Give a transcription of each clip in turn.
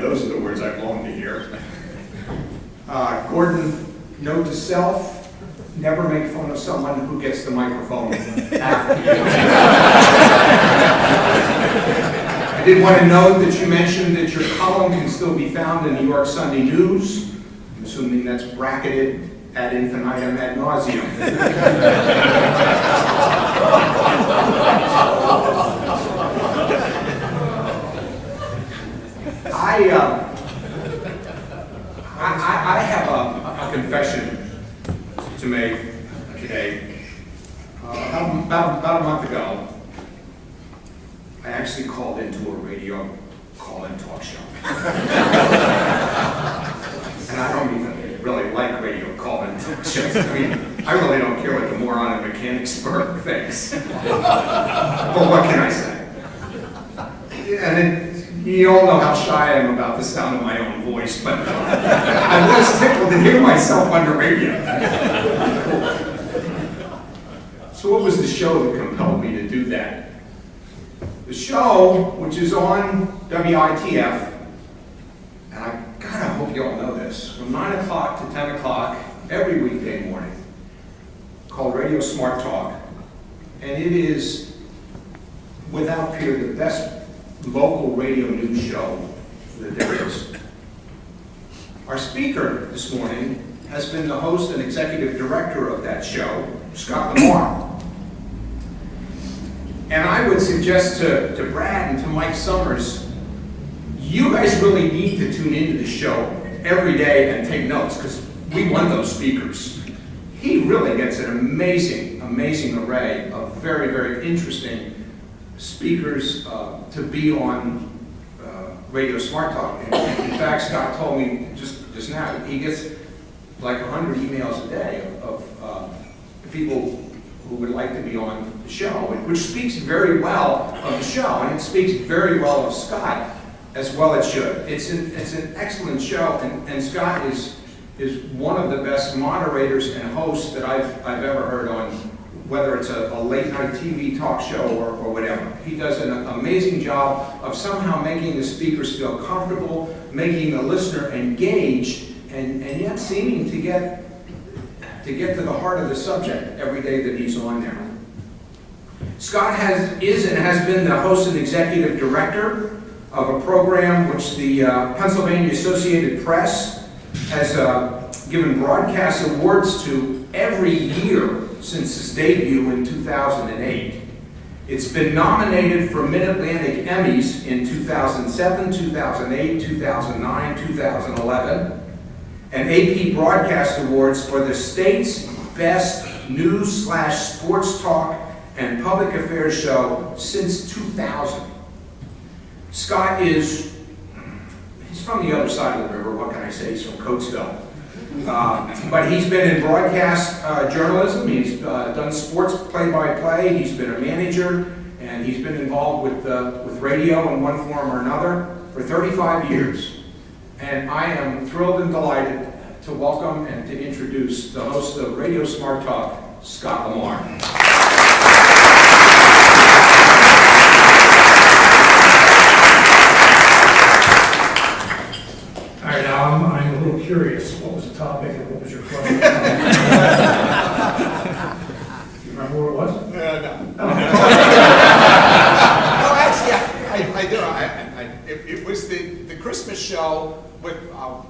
those are the words I long to hear. Gordon, note to self, never make fun of someone who gets the microphone after you. I did want to note that you mentioned that your column can still be found in New York Sunday News. I'm assuming that's bracketed ad infinitum ad nauseum. I have a confession to make today. About a month ago, I actually called into a radio call-in talk show. And I don't even really like radio call-in talk shows. I mean, I really don't care what the moron in Mechanicsburg thinks. But what can I say? And you all know how shy I am about the sound of my own voice, but I was tickled to hear myself on the radio. So what was the show that compelled me to do that? The show, which is on WITF, and I kind of hope you all know this, from 9 o'clock to 10 o'clock every weekday morning, called Radio Smart Talk, and it is, without peer, the best local radio news show that there is. Our speaker this morning has been the host and executive director of that show, Scott Lamar. And I would suggest to Brad and to Mike Summers, you guys really need to tune into the show every day and take notes, because we want those speakers. He really gets an amazing array of very, very interesting speakers to be on Radio Smart Talk. And in fact, Scott told me just now, he gets like 100 emails a day of people who would like to be on the show, which speaks very well of the show, and it speaks very well of Scott, as well it should. It's an excellent show, and Scott is one of the best moderators and hosts that I've ever heard on, whether it's a late night TV talk show or whatever. He does an amazing job of somehow making the speakers feel comfortable, making the listener engaged, and yet seeming to get to the heart of the subject every day that he's on there. Scott is and has been the host and executive director of a program which the Pennsylvania Associated Press has given broadcast awards to every year since its debut in 2008. It's been nominated for Mid-Atlantic Emmys in 2007, 2008, 2009, 2011, and AP Broadcast Awards for the state's best news/sports talk and public affairs show since 2000. Scott he's from the other side of the river, what can I say, he's from Coatesville. But he's been in broadcast journalism, he's done sports play-by-play, he's been a manager, and he's been involved with radio in one form or another for 35 years. And I am thrilled and delighted to welcome and to introduce the host of Radio Smart Talk, Scott Lamar. All right, now I'm a little curious. What was the topic and what was your question? Do you remember what it was? No. No, actually, I do. It was the Christmas show with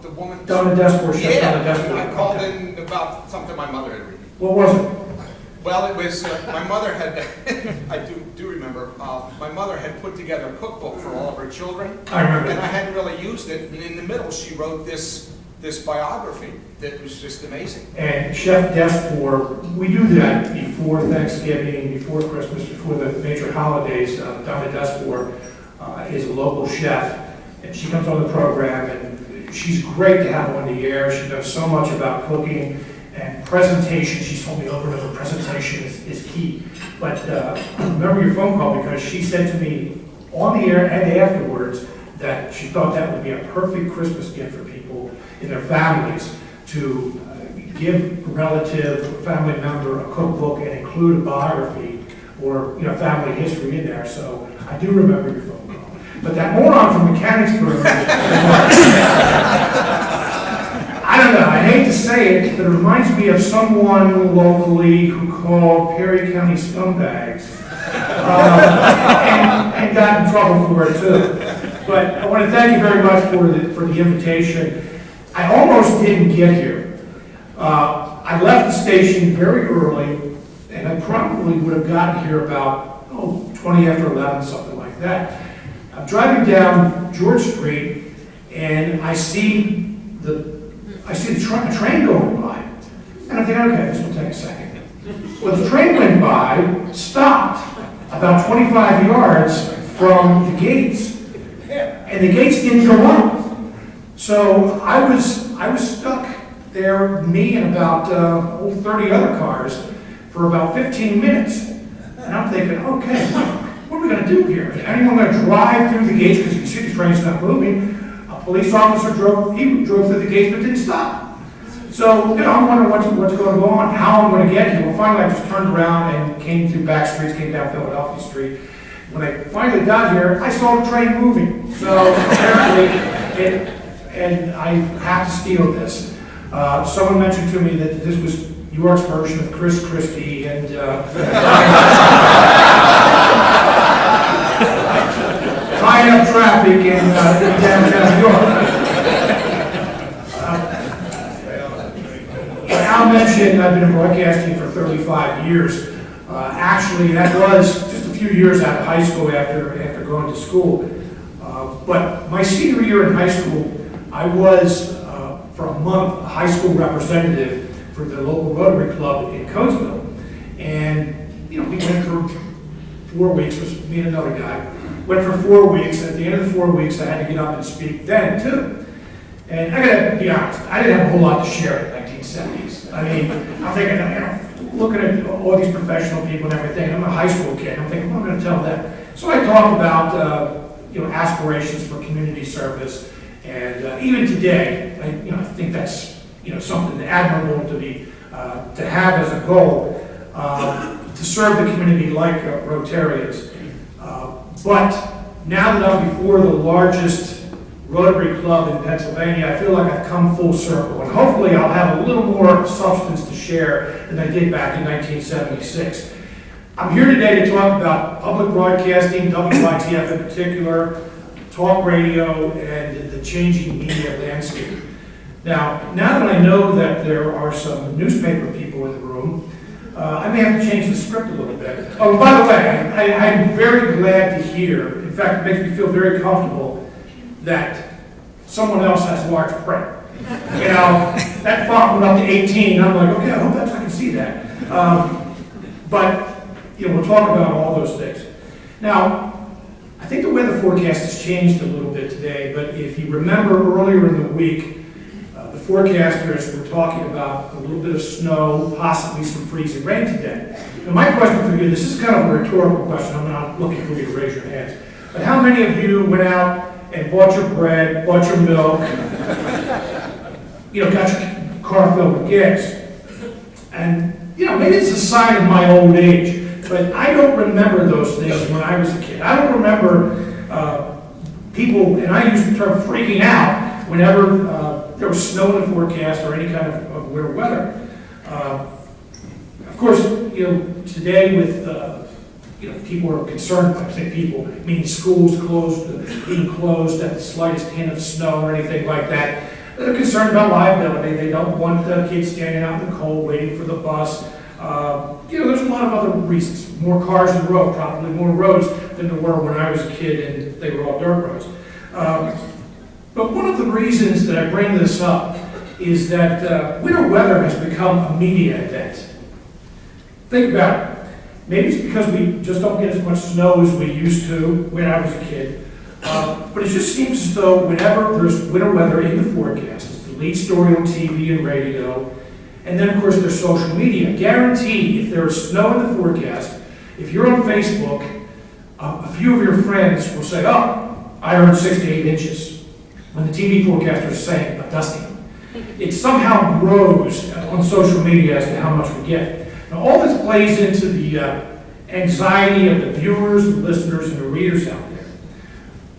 the woman. Donna Desport. Yeah, I called in about something my mother had written. What was it? Well, it was, my mother had, I do remember, my mother had put together a cookbook for all of her children. I remember. And I hadn't really used it, and in the middle she wrote this biography that was just amazing. And Chef Desport, we do that before Thanksgiving, before Christmas, before the major holidays. Donna Desport is a local chef, and she comes on the program, and she's great to have on the air. She knows so much about cooking and presentation. She's told me over and over, presentation is key. But I remember your phone call because she said to me on the air and afterwards that she thought that would be a perfect Christmas gift for people in their families to give a relative, a family member a cookbook and include a biography or family history in there. So I do remember your phone call. But that moron from Mechanicsburg, that it reminds me of someone locally who called Perry County scumbags and got in trouble for it too. But I want to thank you very much for the invitation. I almost didn't get here. I left the station very early, and I probably would have gotten here about 20 after 11, something like that. I'm driving down George Street, and I see the train going by, and I'm thinking, okay, this will take a second. Well, the train went by, stopped about 25 yards from the gates, and the gates didn't go up. So I was stuck there, me and about 30 other cars, for about 15 minutes. And I'm thinking, okay, what are we going to do here? Is anyone going to drive through the gates? Because you can see the train's not moving. A police officer drove through the gates but didn't stop. So, I'm wondering what's going on, how I'm going to get here. Well, finally I just turned around and came through back streets, came down Philadelphia Street. When I finally got here, I saw the train moving. So apparently, and I have to steal this. Someone mentioned to me that this was York's version of Chris Christie, and tying up traffic in downtown York. Al mentioned I've been in broadcasting for 35 years. Actually, that was just a few years out of high school after going to school. But my senior year in high school, I was, for a month, a high school representative for the local Rotary Club in Coatesville. And, we went for 4 weeks, was me and another guy. Went for 4 weeks, and at the end of the 4 weeks, I had to get up and speak then, too. And I gotta be honest, I didn't have a whole lot to share in the 1970s. I mean, I'm thinking, looking at all these professional people and everything, I'm a high school kid, I'm thinking, what am I gonna tell them? So I talk about, aspirations for community service, and even today, I think that's, something admirable to have as a goal, to serve the community like Rotarians. But now that I'm before the largest Rotary Club in Pennsylvania, I feel like I've come full circle, and hopefully I'll have a little more substance to share than I did back in 1976. I'm here today to talk about public broadcasting, WITF in particular, talk radio, and the changing media landscape. Now that I know that there are some newspaper people in the room, I may have to change the script a little bit. Oh, by the way, I'm very glad to hear, in fact, it makes me feel very comfortable that someone else has large print. That font went up to 18, and I'm like, okay, I hope I can see that. But we'll talk about all those things. Now, I think the weather forecast has changed a little bit today, but if you remember earlier in the week, the forecasters were talking about a little bit of snow, possibly some freezing rain today. Now, my question for you, this is kind of a rhetorical question, I'm not looking for you to raise your hands, but how many of you went out and bought your bread, bought your milk, got your car filled with gas? And, maybe it's a sign of my old age, but I don't remember those things when I was a kid. I don't remember people, and I use the term freaking out, whenever there was snow in the forecast or any kind of winter weather. Of course, today with, people are concerned, when I say people, meaning schools being closed at the slightest hint of snow or anything like that. They're concerned about liability. They don't want the kids standing out in the cold waiting for the bus. There's a lot of other reasons. More cars in the road, probably more roads than there were when I was a kid and they were all dirt roads. But one of the reasons that I bring this up is that winter weather has become a media event. Think about it. Maybe it's because we just don't get as much snow as we used to when I was a kid. But it just seems as though whenever there's winter weather in the forecast, it's the lead story on TV and radio, and then of course there's social media. Guaranteed, if there is snow in the forecast, if you're on Facebook, a few of your friends will say, oh, I heard 6 to 8 inches, when the TV forecaster is saying a dusting. It somehow grows on social media as to how much we get. Now, all this plays into the anxiety of the viewers, the listeners, and the readers out there.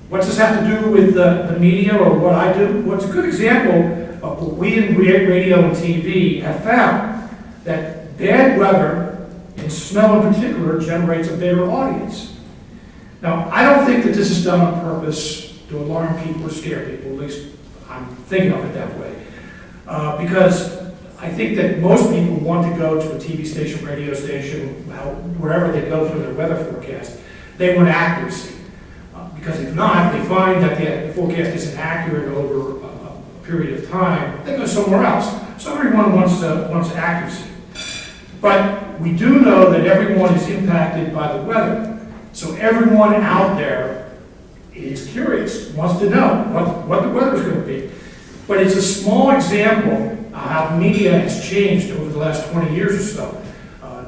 What's this have to do with the media or what I do? Well, it's a good example But we in radio and TV have found that bad weather, and snow in particular, generates a bigger audience. Now, I don't think that this is done on purpose to alarm people or scare people, at least I'm thinking of it that way. Because I think that most people want to go to a TV station, radio station, wherever they go for their weather forecast, they want accuracy. Because if not, they find that the forecast isn't accurate over a period of time, they go somewhere else. So everyone wants accuracy. But we do know that everyone is impacted by the weather. So everyone out there is curious, wants to know what the weather is going to be. But it's a small example of how media has changed over the last 20 years or so.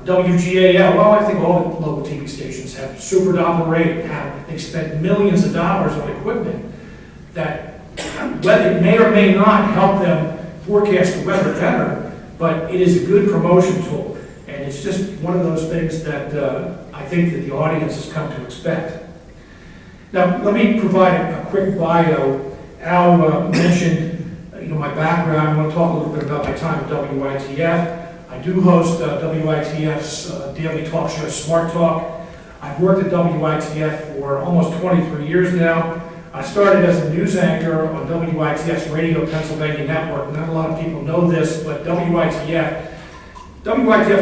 WGAL, well, I think all the local TV stations have super Doppler rate, they've spent millions of dollars on equipment that whether it may or may not help them forecast the weather better, but it is a good promotion tool. And it's just one of those things that I think that the audience has come to expect. Now, let me provide a quick bio. Al mentioned my background. I want to talk a little bit about my time at WITF. I do host WITF's daily talk show, Smart Talk. I've worked at WITF for almost 23 years now. I started as a news anchor on WITF's Radio Pennsylvania Network. Not a lot of people know this, but WITF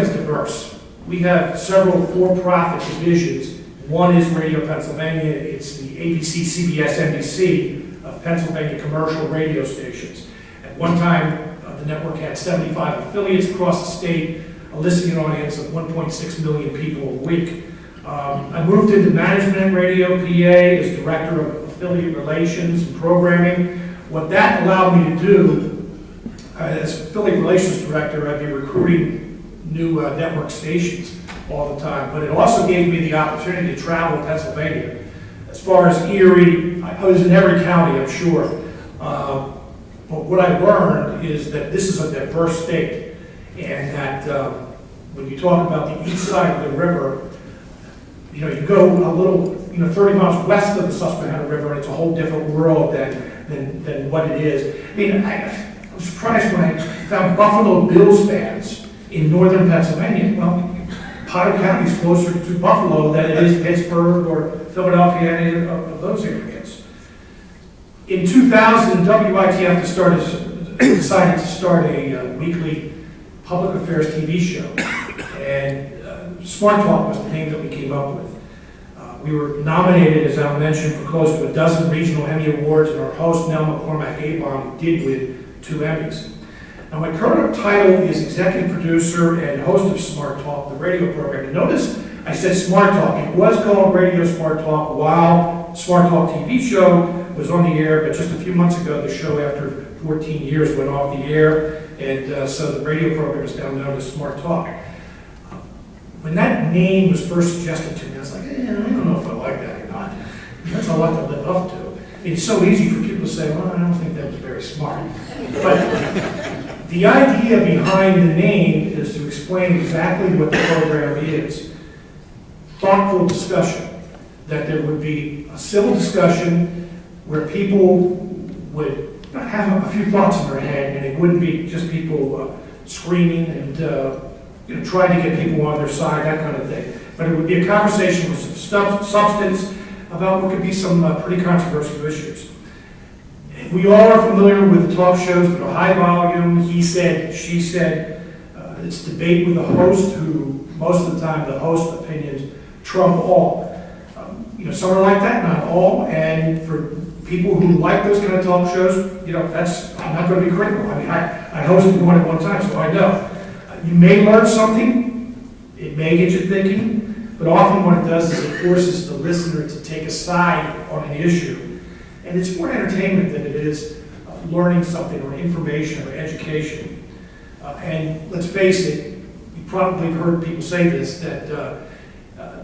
is diverse. We have several for-profit divisions. One is Radio Pennsylvania. It's the ABC, CBS, NBC of Pennsylvania commercial radio stations. At one time, the network had 75 affiliates across the state, a listening audience of 1.6 million people a week. I moved into management radio PA as director of affiliate relations and programming. What that allowed me to do, as affiliate relations director, I'd be recruiting new network stations all the time, but it also gave me the opportunity to travel Pennsylvania. As far as Erie, I was in every county, I'm sure. But what I learned is that this is a diverse state, and that when you talk about the east side of the river, you go a little, 30 miles west of the Susquehanna River, and it's a whole different world than what it is. I mean, I was surprised when I found Buffalo Bills fans in northern Pennsylvania. Well, Potter County is closer to Buffalo than it is Pittsburgh or Philadelphia, any of those areas. In 2000, WITF decided to start a weekly public affairs TV show, and Smart Talk was the name that we came up with. We were nominated, as I mentioned, for close to a dozen regional Emmy Awards, and our host, Nell McCormack-Abom, did win 2 Emmys. Now, my current title is executive producer and host of Smart Talk, the radio program. And notice I said Smart Talk. It was called Radio Smart Talk while Smart Talk TV show was on the air, but just a few months ago, the show, after 14 years, went off the air, and so the radio program is now known as Smart Talk. When that name was first suggested to me, I was like, I don't know if I like that or not. That's a lot to live up to. It's so easy for people to say, well, I don't think that was very smart. But the idea behind the name is to explain exactly what the program is. Thoughtful discussion. That there would be a civil discussion where people would have a few thoughts in their head, and it wouldn't be just people screaming and trying to get people on their side, that kind of thing. But it would be a conversation with some substance about what could be some pretty controversial issues. We all are familiar with the talk shows that are high volume, he said, she said. It's debate with the host, who most of the time the host opinions trump all. Some are like that, not all, and for people who like those kind of talk shows, I'm not going to be critical. I mean, I hosted one at one time, so I know. You may learn something, it may get you thinking, but often what it does is it forces the listener to take a side on an issue. And it's more entertainment than it is learning something or information or education. And let's face it, you probably have heard people say this, that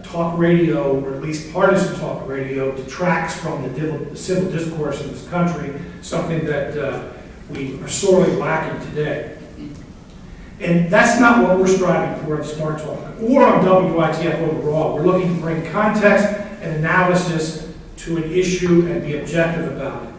talk radio, or at least partisan talk radio, detracts from the civil discourse in this country, something that we are sorely lacking today. And that's not what we're striving for in Smart Talk, or on WITF overall. We're looking to bring context and analysis to an issue and be objective about it.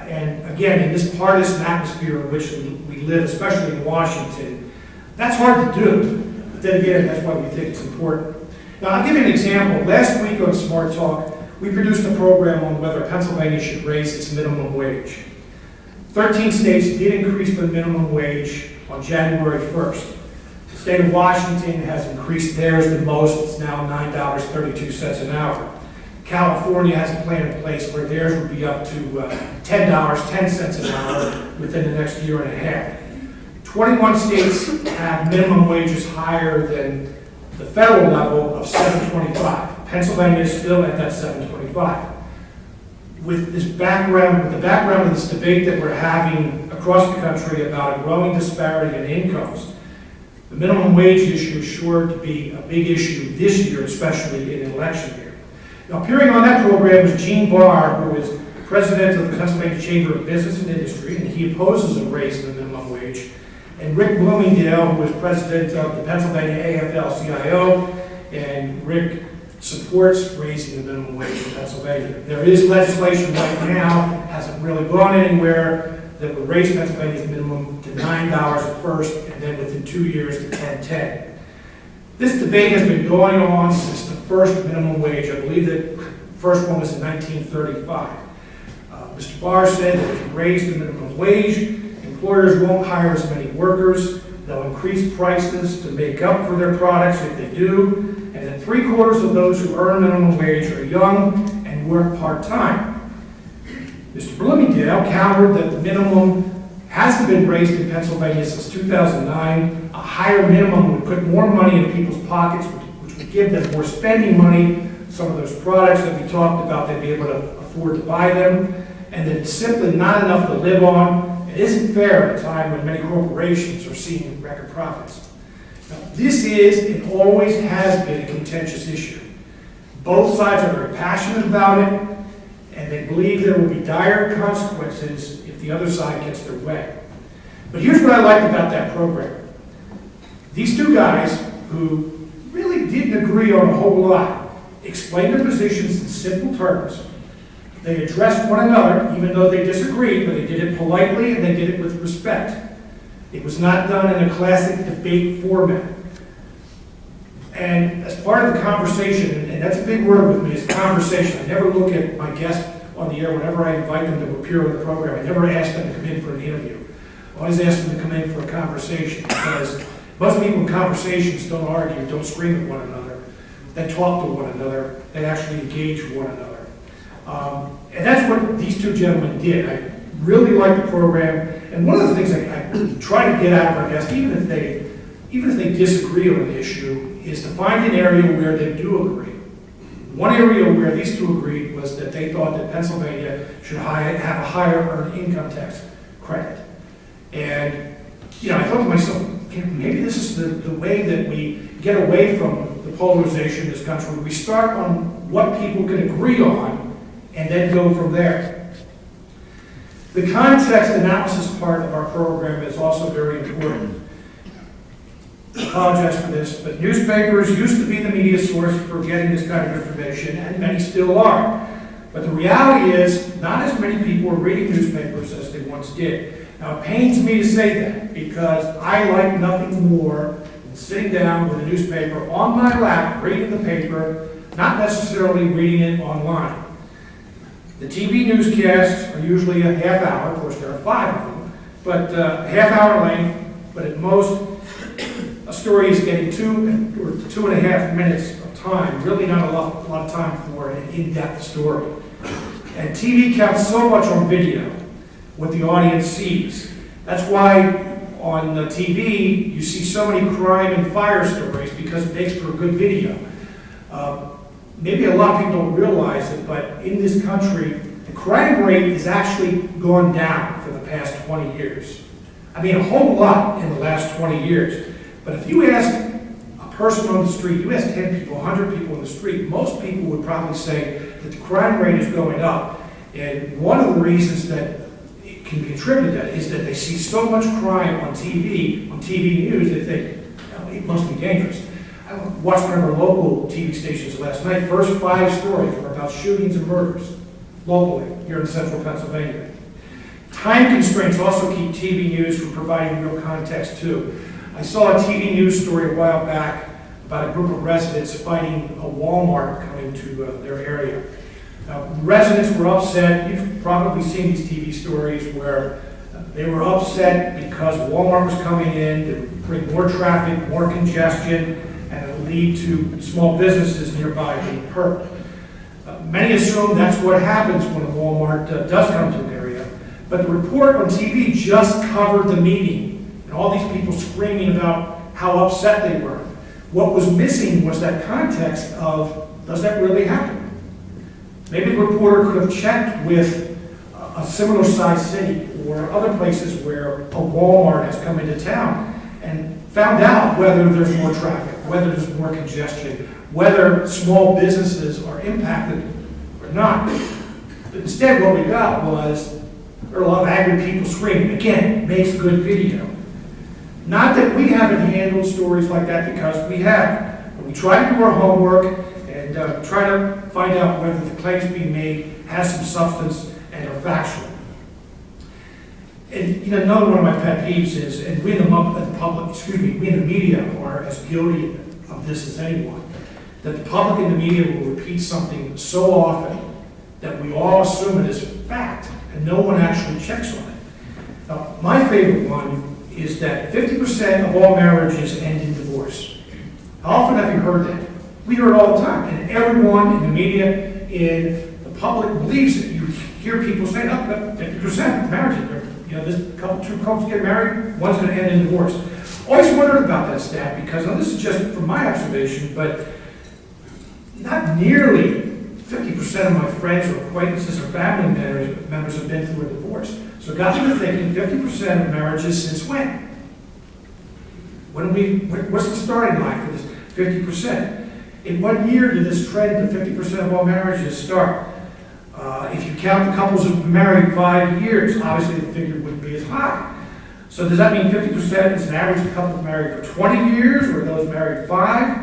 And again, in this partisan atmosphere in which we live, especially in Washington, that's hard to do. But then again, that's why we think it's important. Now, I'll give you an example. Last week on Smart Talk, we produced a program on whether Pennsylvania should raise its minimum wage. 13 states did increase the minimum wage on January 1st. The state of Washington has increased theirs the most. It's now $9.32 an hour. California has a plan in place where theirs would be up to $10.10 an hour within the next year and a half. 21 states have minimum wages higher than the federal level of $7.25. Pennsylvania is still at that $7.25. With this background, with the background of this debate that we're having across the country about a growing disparity in incomes, the minimum wage issue is sure to be a big issue this year, especially in an election year. Now, appearing on that program was Gene Barr, who is president of the Pennsylvania Chamber of Business and Industry, and he opposes a raise in the minimum wage. And Rick Bloomingdale, who is president of the Pennsylvania AFL-CIO, and Rick supports raising the minimum wage in Pennsylvania. There is legislation right now, hasn't really gone anywhere, that would raise Pennsylvania's minimum to $9 at first, and then within 2 years to $10.10. This debate has been going on since the first minimum wage. I believe that the first one was in 1935. Mr. Barr said that if you raise the minimum wage, employers won't hire as many workers. They'll increase prices to make up for their products if they do, and that 3/4 of those who earn minimum wage are young and work part-time. Mr. Bloomingdale countered that the minimum hasn't been raised in Pennsylvania since 2009. A higher minimum would put more money in people's pockets, which would give them more spending money. Some of those products that we talked about, they'd be able to afford to buy them, and that it's simply not enough to live on. It isn't fair at a time when many corporations are seeing record profits. Now, this is and always has been a contentious issue. Both sides are very passionate about it, and they believe there will be dire consequences if the other side gets their way. But here's what I liked about that program. These two guys, who really didn't agree on a whole lot, explained their positions in simple terms. They addressed one another, even though they disagreed, but they did it politely and they did it with respect. It was not done in a classic debate format. And as part of the conversation, and that's a big word with me, is conversation. I never look at my guests on the air whenever I invite them to appear on the program. I never ask them to come in for an interview. I always ask them to come in for a conversation, because most people in conversations don't argue, don't scream at one another. They talk to one another. They actually engage with one another. And that's what these two gentlemen did. I really like the program. And one of the things I try to get out of our guests, even if they disagree on an issue, is to find an area where they do agree. One area where these two agreed was that they thought that Pennsylvania should have a higher earned income tax credit. And, I thought to myself, maybe this is the way that we get away from the polarization in this country. We start on what people can agree on and then go from there. The context analysis part of our program is also very important. I apologize for this, but newspapers used to be the media source for getting this kind of information, and many still are. But the reality is, not as many people are reading newspapers as they once did. Now, it pains me to say that, because I like nothing more than sitting down with a newspaper on my lap, reading the paper, not necessarily reading it online. The TV newscasts are usually a half hour. Of course, there are 5 of them, but half hour length, but at most, a story is getting 2 or 2.5 minutes of time, really not a lot of time for an in-depth story. And TV counts so much on video, what the audience sees. That's why on the TV, you see so many crime and fire stories, because it makes for a good video. Maybe a lot of people don't realize it, but in this country, the crime rate has actually gone down for the past 20 years. I mean, a whole lot in the last 20 years. But if you ask a person on the street, you ask 10 people, 100 people on the street, most people would probably say that the crime rate is going up. And one of the reasons that it can be attributed to that is that they see so much crime on TV news, they think, it must be dangerous. I watched one of our local TV stations last night. First 5 stories were about shootings and murders locally here in central Pennsylvania. Time constraints also keep TV news from providing real context too. I saw a TV news story a while back about a group of residents fighting a Walmart coming to their area. Now, residents were upset. You've probably seen these TV stories where they were upset because Walmart was coming in to bring more traffic, more congestion, and it would lead to small businesses nearby being hurt. Many assume that's what happens when a Walmart does come to an area, but the report on TV just covered the meeting and all these people screaming about how upset they were. What was missing was that context of, does that really happen? Maybe the reporter could have checked with a similar sized city or other places where a Walmart has come into town and found out whether there's more traffic, whether there's more congestion, whether small businesses are impacted or not. But instead what we got was there were a lot of angry people screaming. Again, makes good video. Not that we haven't handled stories like that, because we have. But we try to do our homework and try to find out whether the claims being made has some substance and are factual. And another one of my pet peeves is, and we in we in the media are as guilty of this as anyone, that the public and the media will repeat something so often that we all assume it is fact and no one actually checks on it. Now, my favorite one is that 50% of all marriages end in divorce. How often have you heard that? We hear it all the time, and everyone in the media, in the public believes it. You hear people saying, "Oh, 50% of marriages, two couples get married, one's going to end in divorce." Always wondered about that stat because, now this is just from my observation, but not nearly 50% of my friends or acquaintances or family members have been through a divorce. So it got me to thinking, 50% of marriages since when? What's the starting line for this 50%? In what year did this trend of 50% of all marriages start? If you count the couples who've been married 5 years, obviously the figure wouldn't be as high. So does that mean 50% is an average of couples married for 20 years, or those married 5?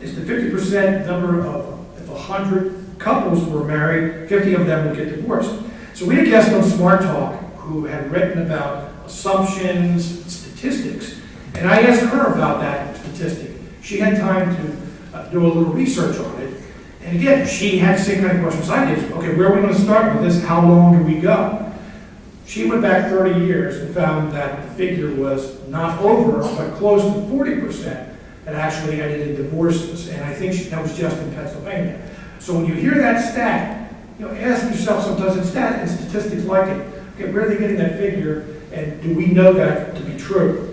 Is the 50% number of, if 100 couples were married, 50 of them would get divorced? So we had a guest on Smart Talk who had written about assumptions, statistics, and I asked her about that statistic. She had time to do a little research on it, and again, she had the same kind of questions I did. Okay, where are we going to start with this? How long do we go? She went back 30 years and found that the figure was not over, but close to 40% that actually ended in divorces, and I think that was just in Pennsylvania. So when you hear that stat, ask yourself sometimes in statistics like it, okay, where are they getting that figure, and do we know that to be true?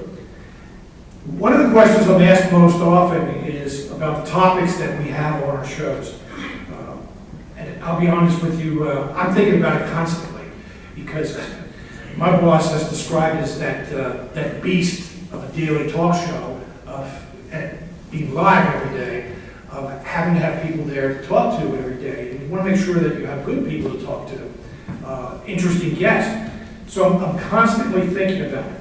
One of the questions I'm asked most often is about the topics that we have on our shows. And I'll be honest with you, I'm thinking about it constantly, because my boss has described it as that beast of a daily talk show of being live every day, of having to have people there to talk to every day. And you want to make sure that you have good people to talk to, interesting guests. So I'm constantly thinking about it.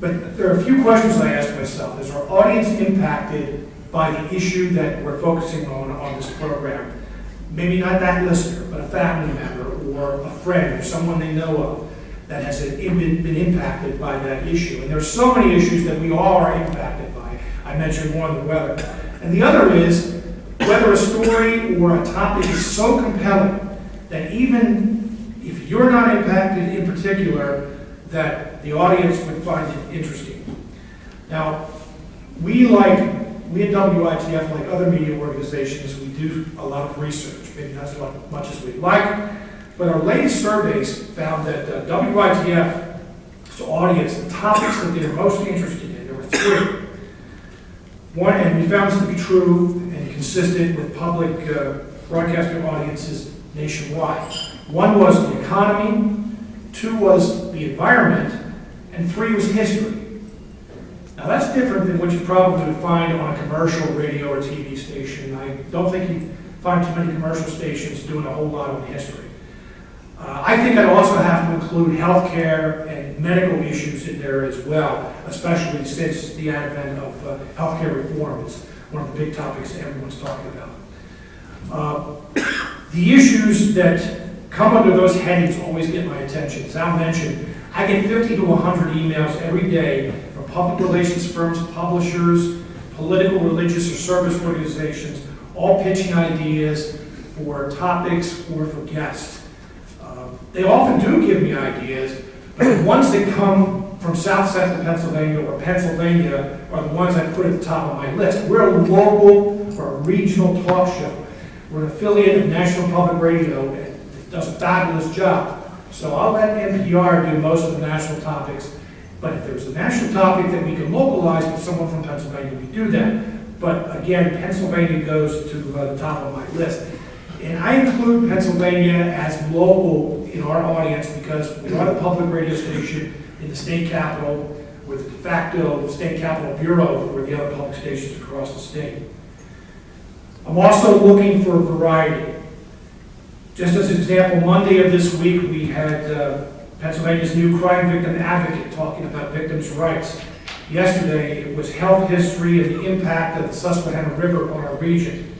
But there are a few questions I ask myself. Is our audience impacted by the issue that we're focusing on this program? Maybe not that listener, but a family member or a friend or someone they know of that has been impacted by that issue. And there's so many issues that we all are impacted by. I mentioned one, the weather. And the other is whether a story or a topic is so compelling that even if you're not impacted in particular, that the audience would find it interesting. Now, we at WITF, like other media organizations, we do a lot of research, maybe not as much as we'd like, but our latest surveys found that WITF's audience, the topics that they're most interested in, there were 3. One, and we found this to be true and consistent with public broadcasting audiences nationwide. 1 was the economy, 2 was the environment, and 3 was history. Now that's different than what you probably would find on a commercial radio or TV station. I don't think you find too many commercial stations doing a whole lot on history. I think I'd also have to include healthcare and medical issues in there as well, especially since the advent of healthcare reform is one of the big topics that everyone's talking about. The issues that come under those headings always get my attention. As Al mentioned, I get 50 to 100 emails every day from public relations firms, publishers, political, religious, or service organizations, all pitching ideas for topics or for guests. They often do give me ideas, but the ones that come from South Central Pennsylvania or Pennsylvania are the ones I put at the top of my list. We're a local or a regional talk show. We're an affiliate of National Public Radio, and it does a fabulous job. So I'll let NPR do most of the national topics, but if there's a national topic that we can localize with someone from Pennsylvania, we do that. But again, Pennsylvania goes to the top of my list. And I include Pennsylvania as local in our audience because we are the public radio station in the state capital with the de facto state capital bureau for the other public stations across the state. I'm also looking for variety. Just as an example, Monday of this week we had Pennsylvania's new crime victim advocate talking about victims' rights. Yesterday it was health history and the impact of the Susquehanna River on our region.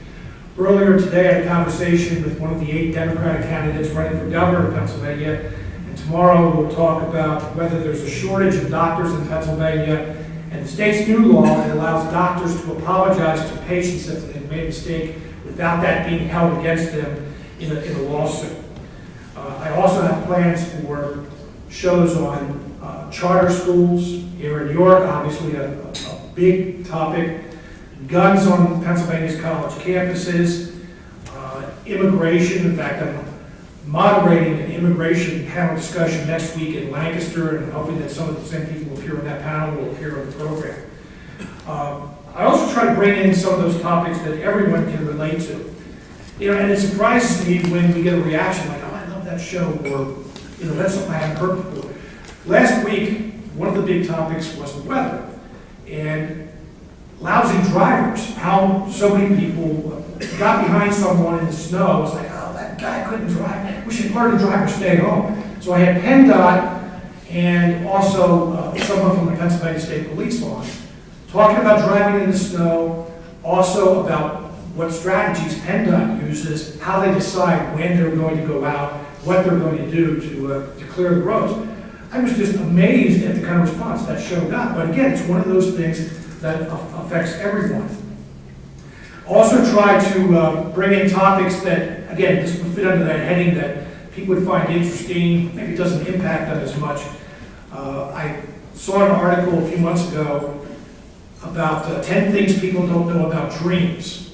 Earlier today I had a conversation with one of the 8 Democratic candidates running for governor of Pennsylvania, and tomorrow we'll talk about whether there's a shortage of doctors in Pennsylvania and the state's new law that allows doctors to apologize to patients if they've made a mistake without that being held against them in a lawsuit. I also have plans for shows on charter schools here in New York, obviously a big topic, guns on Pennsylvania's college campuses, immigration. In fact, I'm moderating an immigration panel discussion next week in Lancaster, and I'm hoping that some of the same people will appear on that panel will appear on the program. I also try to bring in some of those topics that everyone can relate to. And it surprises me when we get a reaction like, oh, I love that show, or, that's something I haven't heard before. Last week, one of the big topics was the weather, and lousy drivers, how so many people got behind someone in the snow. It's like, oh, that guy couldn't drive. We should learn to drive or stay home. So I had PennDOT and also someone from the Pennsylvania State Police Force talking about driving in the snow, also about what strategies PennDOT uses, how they decide when they're going to go out, what they're going to do to clear the roads. I was just amazed at the kind of response that showed up. But again, it's one of those things that affects everyone. Also try to bring in topics that, again, this would fit under that heading that people would find interesting, maybe it doesn't impact them as much. I saw an article a few months ago about 10 things people don't know about dreams.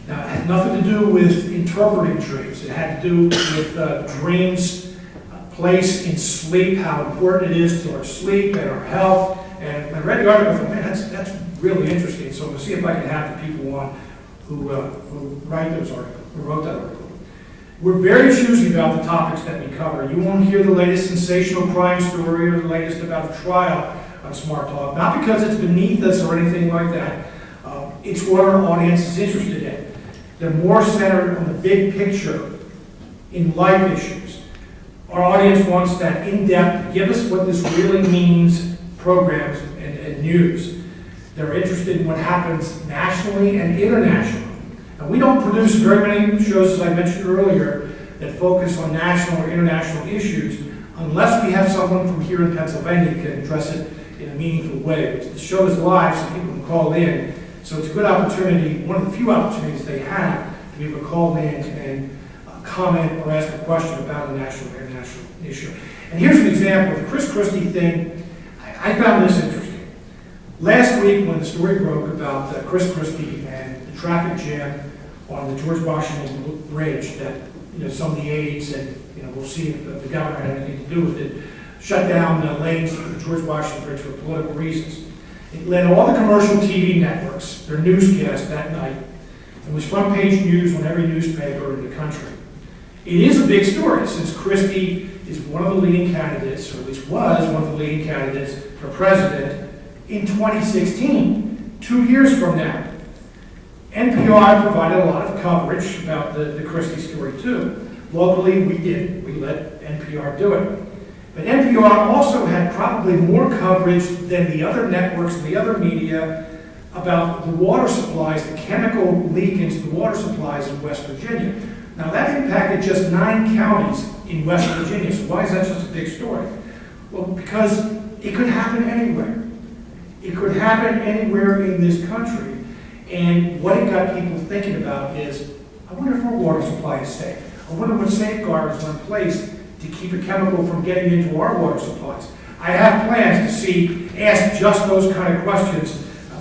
Now, it had nothing to do with interpreting dreams. It had to do with dreams' place in sleep, how important it is to our sleep and our health. And I read the article and thought, man, that's really interesting. So we'll see if I can have the people on who write those articles, who wrote that article. We're very choosy about the topics that we cover. You won't hear the latest sensational crime story or the latest about a trial on Smart Talk, not because it's beneath us or anything like that. It's what our audience is interested in. They're more centered on the big picture in life issues. Our audience wants that in-depth, give us what this really means, programs and news. They're interested in what happens nationally and internationally. And we don't produce very many shows, as I mentioned earlier, that focus on national or international issues unless we have someone from here in Pennsylvania who can address it in a meaningful way. The show is live, so people can call in. So it's a good opportunity, one of the few opportunities they have to be able to call in and comment or ask a question about a national or international issue. And here's an example. The Chris Christie thing, I found this interesting. Last week when the story broke about Chris Christie and the traffic jam on the George Washington Bridge that some of the aides, and we'll see if the governor had anything to do with it, shut down the lanes for the George Washington Bridge for political reasons. It led all the commercial TV networks, their newscast that night. It was front page news on every newspaper in the country. It is a big story since Christie is one of the leading candidates, or at least was one of the leading candidates for president in 2016, 2 years from now. NPR provided a lot of coverage about the Christie story too. Locally, we did. We let NPR do it. But NPR also had probably more coverage than the other networks and the other media about the water supplies, the chemical leak into the water supplies in West Virginia. Now that impacted just 9 counties in West Virginia. So why is that such a big story? Well, because it could happen anywhere. It could happen anywhere in this country. And what it got people thinking about is, I wonder if our water supply is safe. I wonder what safeguards are in place to keep a chemical from getting into our water supplies. I have plans to ask just those kind of questions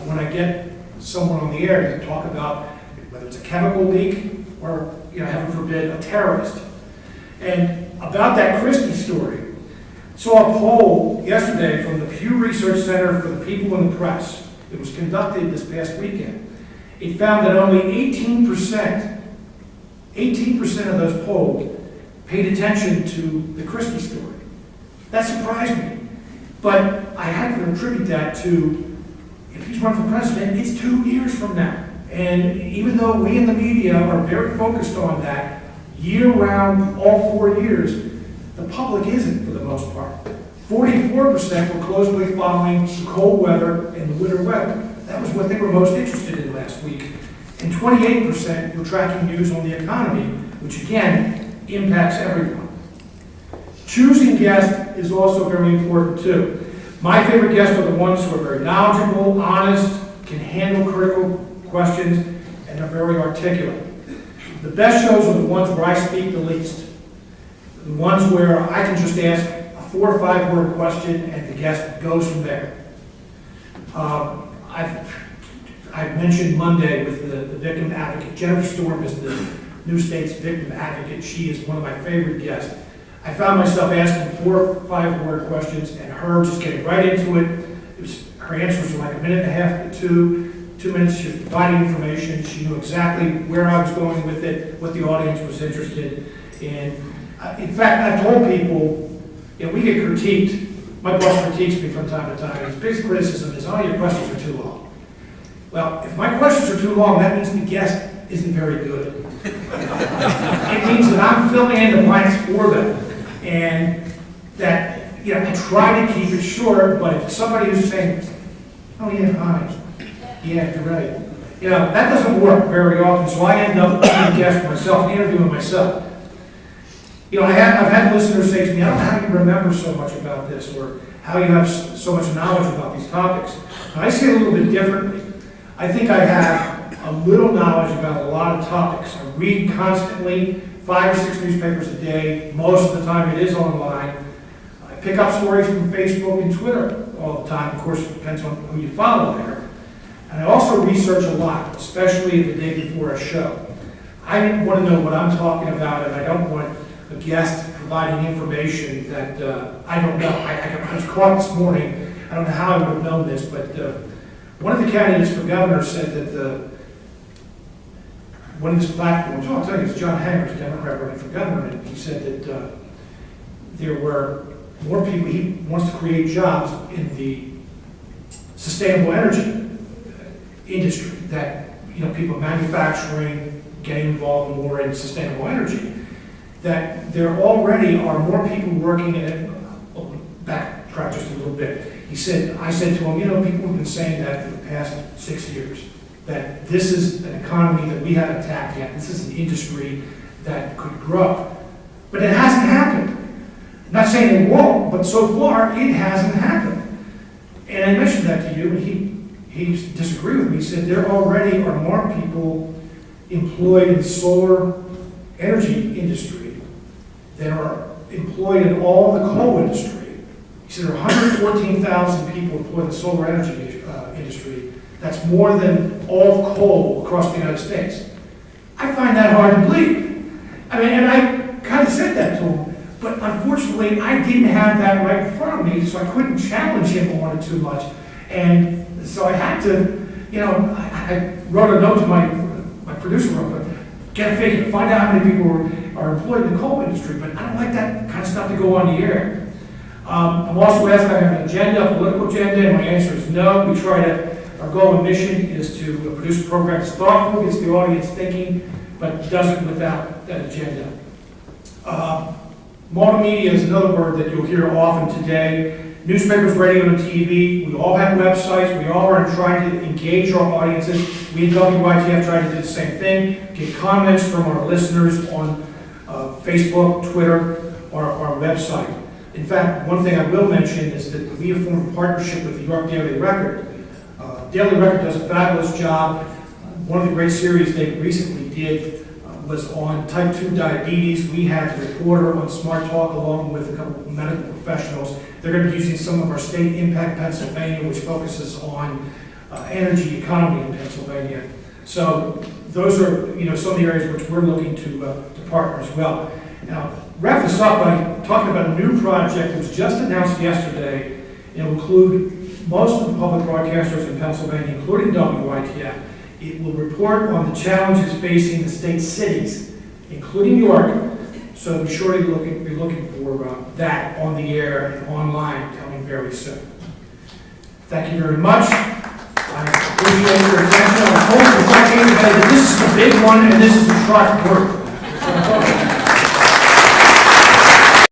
when I get someone on the air to talk about whether it's a chemical leak or, heaven forbid, a terrorist. And about that Christie story, saw a poll yesterday from the Pew Research Center for the People in the Press. It was conducted this past weekend. It found that only 18% of those polled paid attention to the Christie story. That surprised me. But I had to attribute that to, if he's run for president, it's 2 years from now. And even though we in the media are very focused on that, year-round, all 4 years, the public isn't for the most part. 44% were closely following the cold weather and the winter weather. That was what they were most interested in last week. And 28% were tracking news on the economy, which again, impacts everyone. Choosing guests is also very important too. My favorite guests are the ones who are very knowledgeable, honest, can handle critical questions, and are very articulate. The best shows are the ones where I speak the least. The ones where I can just ask a 4 or 5 word question and the guest goes from there. I mentioned Monday with the victim advocate. Jennifer Storm is the New State's victim advocate. She is one of my favorite guests. I found myself asking 4 or 5 word questions and her just getting right into it. Her answers were like 1.5 minutes to 2 minutes. She was providing information. She knew exactly where I was going with it, what the audience was interested in. In fact, I've told people, we get critiqued. My boss critiques me from time to time. His biggest criticism is, oh, your questions are too long. Well, if my questions are too long, that means the guest isn't very good. It means that I'm filling in the blanks for them. And that, I try to keep it short, but if somebody is saying, oh yeah, hi, yeah, you're right. That doesn't work very often, so I end up being a guest myself, interviewing myself. I've had listeners say to me, I don't know how you remember so much about this, or how you have so much knowledge about these topics. And I see it a little bit differently. I think I have a little knowledge about a lot of topics. I read constantly, 5 or 6 newspapers a day. Most of the time it is online. I pick up stories from Facebook and Twitter all the time. Of course, it depends on who you follow there. And I also research a lot, especially the day before a show. I want to know what I'm talking about, and I don't want a guest providing information that I don't know. I was caught this morning. I don't know how I would have known this, but one of the candidates for governor said that one of his platforms, I'll tell you, it's John Hanger's Democrat running for governor, and he said that there were more people, he wants to create jobs in the sustainable energy industry, that people manufacturing, getting involved more in sustainable energy, that there already are more people working in it. Backtrack just a little bit. I said to him, people have been saying that for the past 6 years, that this is an economy that we haven't tapped yet. This is an industry that could grow. But it hasn't happened. I'm not saying it won't, but so far it hasn't happened. And I mentioned that to you, and he disagreed with me. He said there already are more people employed in the solar energy industry than are employed in all the coal industry. He said there are 114,000 people employed in the solar energy industry. That's more than all coal across the United States. I find that hard to believe. And I kind of said that to him, but unfortunately I didn't have that right in front of me, so I couldn't challenge him on it too much. And so I had to, I wrote a note to my producer, get a figure, find out how many people are employed in the coal industry, but I don't like that kind of stuff to go on the air. I'm also asked if I have an agenda, a political agenda, and my answer is no. We try to, our goal and mission is to produce a program that's thoughtful, gets the audience thinking, but does it without that agenda. Multimedia is another word that you'll hear often today. newspapers, radio, and TV. We all have websites. We all are trying to engage our audiences. We at WITF try to do the same thing, get comments from our listeners on Facebook, Twitter, or our website. In fact, one thing I will mention is that we have formed a partnership with the York Daily Record. Daily Record does a fabulous job. One of the great series they recently did was on type 2 diabetes. We had a reporter on Smart Talk along with a couple of medical professionals. They're going to be using some of our State Impact Pennsylvania, which focuses on energy economy in Pennsylvania. So those are, some of the areas which we're looking to partner as well. Now, wrap this up by talking about a new project that was just announced yesterday. It will include most of the public broadcasters in Pennsylvania, including WITF. It will report on the challenges facing the state cities, including York. So be sure to be looking for that on the air and online coming very soon. Thank you very much. I appreciate your attention. I hope that this is the big one and this is the sharp work.